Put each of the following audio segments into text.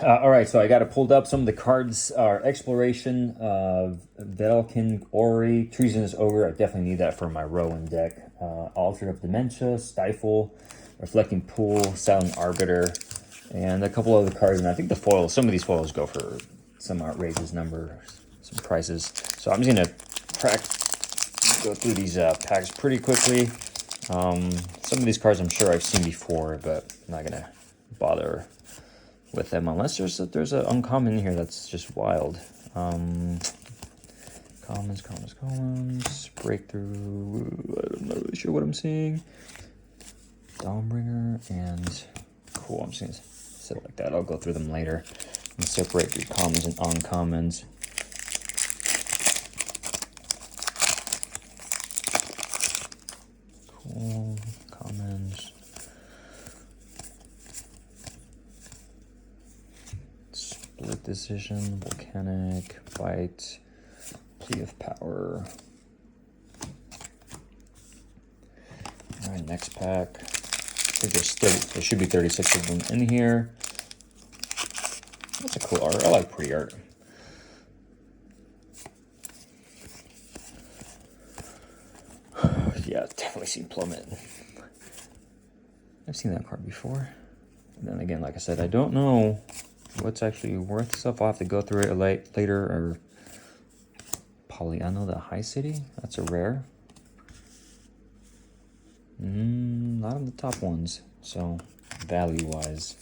All right, so I got it pulled up. Some of the cards are Exploration, Vedelkin Ori, Treasonous Ogre. I definitely need that for my Rowan deck. Altar of Dementia, Stifle, Reflecting Pool, Silent Arbiter, and a couple other cards. And I think the foils, some of these foils go for some outrageous numbers, some prices. So I'm just going to go through these packs pretty quickly. Some of these cards I'm sure I've seen before, but I'm not going to bother with them unless there's an uncommon in here that's just wild. Commons, breakthrough. I'm not really sure what I'm seeing. Dawnbringer and cool. I'm just gonna sit it like that. I'll go through them later and separate through commons and uncommons. Cool. Commons. Split Decision, Volcanic, Fight, Plea of Power. All right, next pack. I think there should be 36 of them in here. That's a cool art. I like pretty art. Yeah, definitely seen Plummet. I've seen that card before. And then again, like I said, I don't know what's actually worth stuff. I'll have to go through it later. Or Poliano, the High City. That's a rare. Not on the top ones. So value-wise.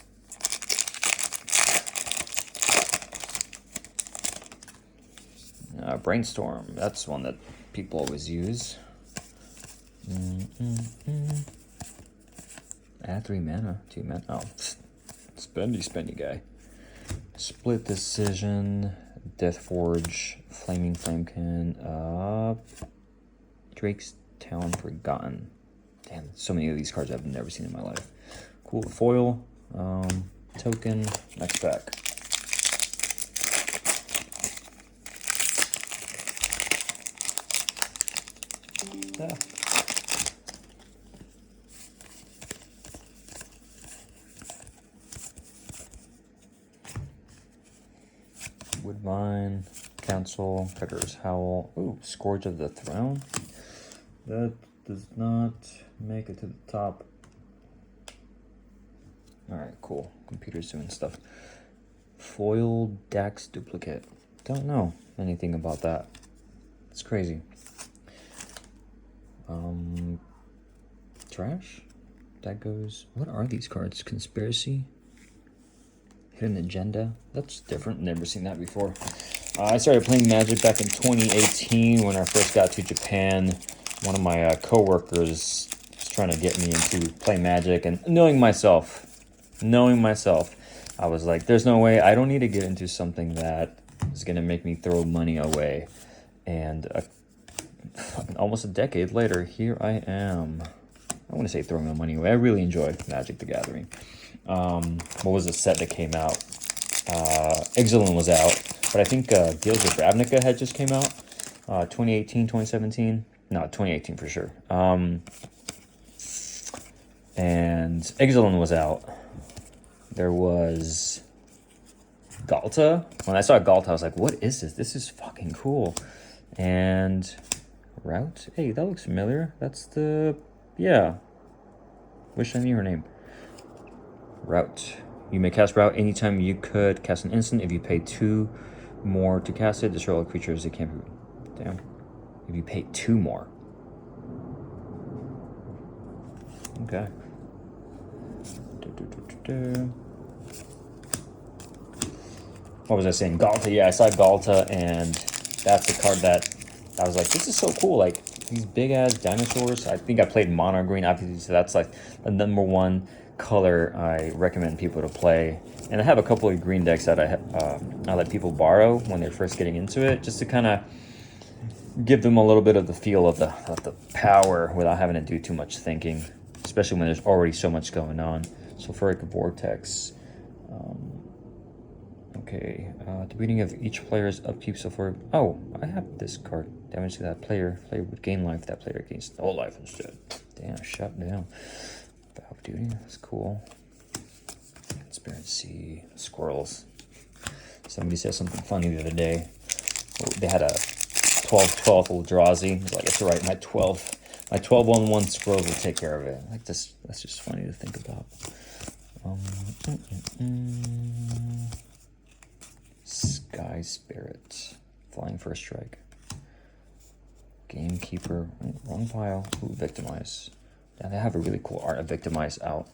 Brainstorm. That's one that people always use. Add 3 mana, 2 mana. Oh, spendy guy. Split Decision, Deathforge, Flaming Flamekin, Drake's Talon Forgotten. Damn, so many of these cards I've never seen in my life. Cool foil, token, next pack. Yeah. Woodbine, Council, Cutter's Howl. Ooh, Scourge of the Throne. That does not make it to the top. Alright, cool. Computer's doing stuff. Foil Dax Duplicate. Don't know anything about that. It's crazy. Trash? That goes... What are these cards? Conspiracy? Hidden Agenda? That's different. Never seen that before. I started playing Magic back in 2018 when I first got to Japan. One of my co-workers was trying to get me into play Magic, and knowing myself, I was like, there's no way. I don't need to get into something that is going to make me throw money away. And almost a decade later, here I am. I want to say throwing my money away. I really enjoyed Magic the Gathering. What was the set that came out? Exilin was out, but I think Guilds of Ravnica had just came out. 2018, 2017. No, 2018 for sure. And Exilin was out. There was Galta. When I saw Galta, I was like, what is this? This is fucking cool. And Route? Hey, that looks familiar. That's the... Yeah. Wish I knew her name. Route. You may cast Route anytime you could cast an instant. If you pay 2 more to cast it, destroy all creatures that can't be... Damn. If you pay 2 more. Okay. What was I saying? Galta. Yeah, I saw Galta, and that's the card that I was like, this is so cool. Like, these big-ass dinosaurs. I think I played Mono Green, obviously, so that's like the #1 color I recommend people to play. And I have a couple of green decks that I let people borrow when they're first getting into it, just to kind of give them a little bit of the feel of the power without having to do too much thinking, especially when there's already so much going on. Sulfuric Vortex. Okay, the beginning of each player's upkeep sulfuric. Oh, I have this card. Damage to that player. Player would gain life. That player gains no life instead. Damn, shut down. Valve Duty. That's cool. Conspiracy. Squirrels. Somebody said something funny the other day. They had a 12-12 Eldrazi. It was like, that's right, my 12-1-1 scrolls will take care of it. Like this, that's just funny to think about. Sky Spirit, flying first strike. Gamekeeper, wrong pile. Ooh, Victimize. Yeah, they have a really cool art of Victimize out.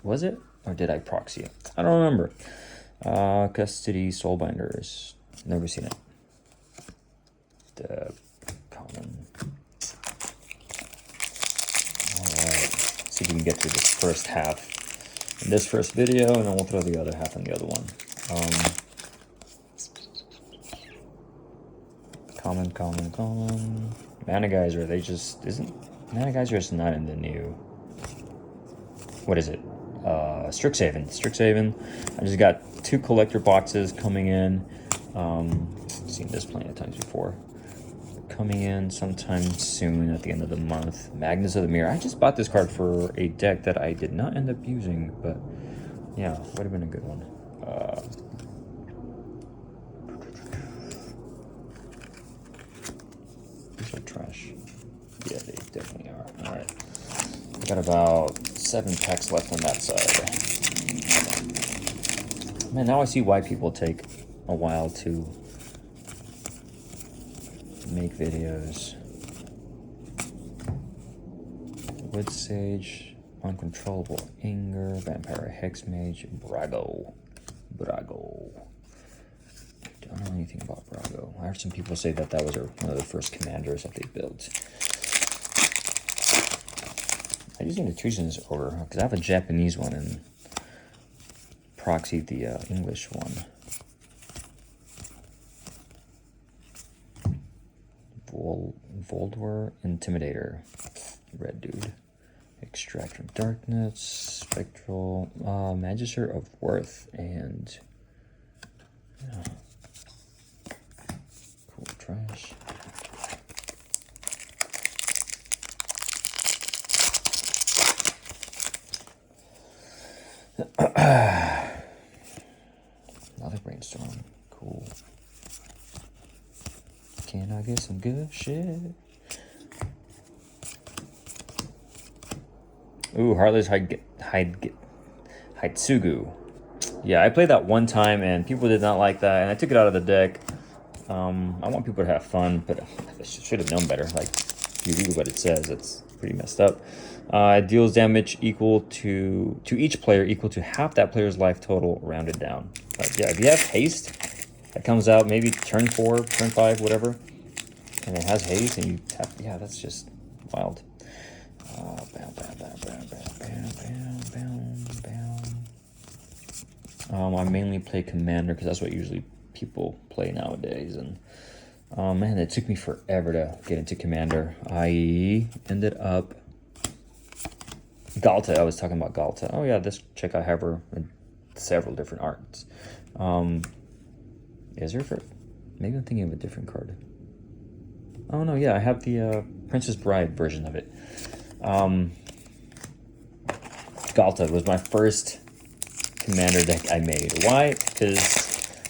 Was it? Or did I proxy it? I don't remember. Custody, Soulbinders. Never seen it. The common. Alright. See if we can get through this first half in this first video, and then we'll throw the other half in the other one. Common. Mana Geyser, they just Mana Geyser is not in the new. What is it? Strixhaven. I just got 2 collector boxes coming in. Seen this plenty of times before. Coming in sometime soon at the end of the month. Magnus of the Mirror. I just bought this card for a deck that I did not end up using, but yeah, would have been a good one. These are trash. Yeah, they definitely are. All right. I got about 7 packs left on that side. Man, now I see why people take a while to make videos. Wood Sage, Uncontrollable Anger, Vampire Hexmage, Brago. I don't know anything about Brago. I heard some people say that was one of the first commanders that they built. I just need to choose this over because I have a Japanese one and proxied the English one. Voldwar Intimidator, red dude. Extract from Darkness, Spectral, Magister of Worth, and cool trash. Another Brainstorm, cool. Can I get some good shit? Ooh, Heartless Hitsugu. Yeah, I played that one time and people did not like that, and I took it out of the deck. I want people to have fun, but I should have known better. Like, if you read what it says, it's pretty messed up. It deals damage equal to each player equal to half that player's life total rounded down. But yeah, if you have haste, that comes out maybe turn 4, turn 5, whatever, and it has haste, and you tap. Yeah, that's just wild. I mainly play Commander because that's what usually people play nowadays, and man, it took me forever to get into Commander. I ended up Galta. I was talking about Galta. Oh yeah, this chick, I have her in several different arts. Is there for? Maybe I'm thinking of a different card. Oh no, yeah, I have the Princess Bride version of it. Galta was my first Commander deck I made. Why? Because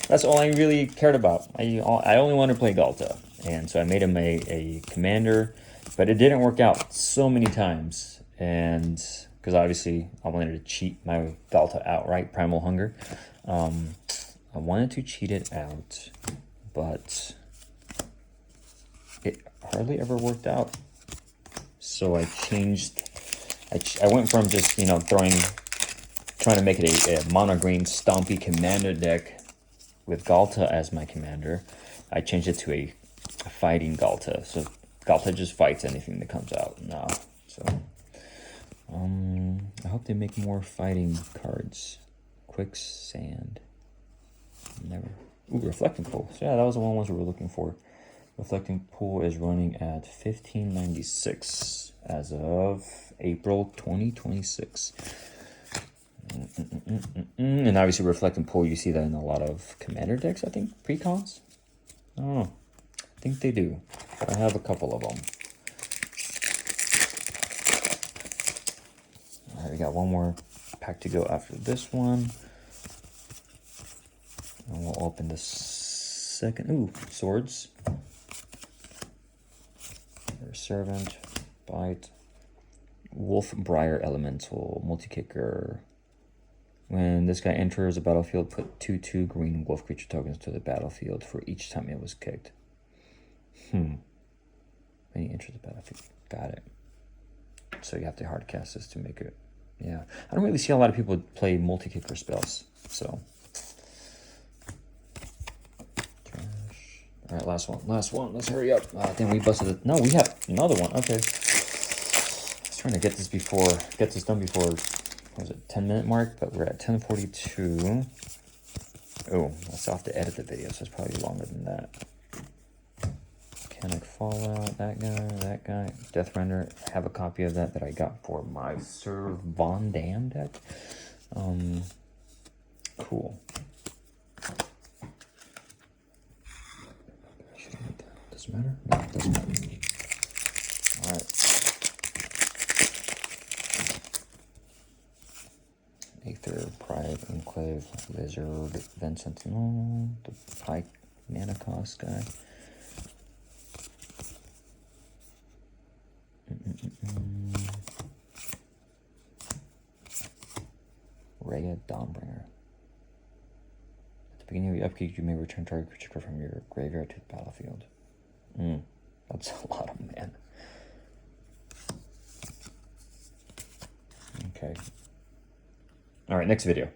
that's all I really cared about. I only wanted to play Galta, and so I made him a Commander, but it didn't work out so many times, and because obviously I wanted to cheat my Galta out, right? Primal Hunger. I wanted to cheat it out, but it hardly ever worked out. So I changed. I went from just, you know, trying to make it a mono green stompy Commander deck with Galta as my commander. I changed it to a fighting Galta. So Galta just fights anything that comes out now. So I hope they make more fighting cards. Quicksand. Never. Ooh, Reflecting Pool. So yeah, that was the one we were looking for. Reflecting Pool is running at $15.96 as of April 2026. And obviously Reflecting Pool, you see that in a lot of Commander decks, I think, pre-cons. I don't know. I think they do. I have a couple of them. All right, we got one more pack to go after this one. And we'll open the second. Ooh, swords. Their servant, bite. Wolfbriar Elemental, multi-kicker. When this guy enters the battlefield, put 2/2 green wolf creature tokens to the battlefield for each time it was kicked. When he enters the battlefield. Got it. So you have to hard cast this to make it. Yeah. I don't really see a lot of people play multi-kicker spells. So. Trash. Alright, last one. Last one. Let's hurry up. Then we busted it. No, we have another one. Okay. Trying to get this done before, what was it, 10-minute mark, but we're at 10:42. Oh, I still have to edit the video, so it's probably longer than that. Mechanic Fallout, that guy, Death Render. I have a copy of that I got for my Sir Von Dam deck. Cool. Should I read that? Doesn't matter? No, it doesn't matter. Alright. Aether, Pride, Enclave, Lizard, Vincent, oh, the Pike, mana cost guy. Rhea Dawnbringer. At the beginning of your upkeep, you may return target creature from your graveyard to the battlefield. That's a lot of mana. Okay. All right, next video.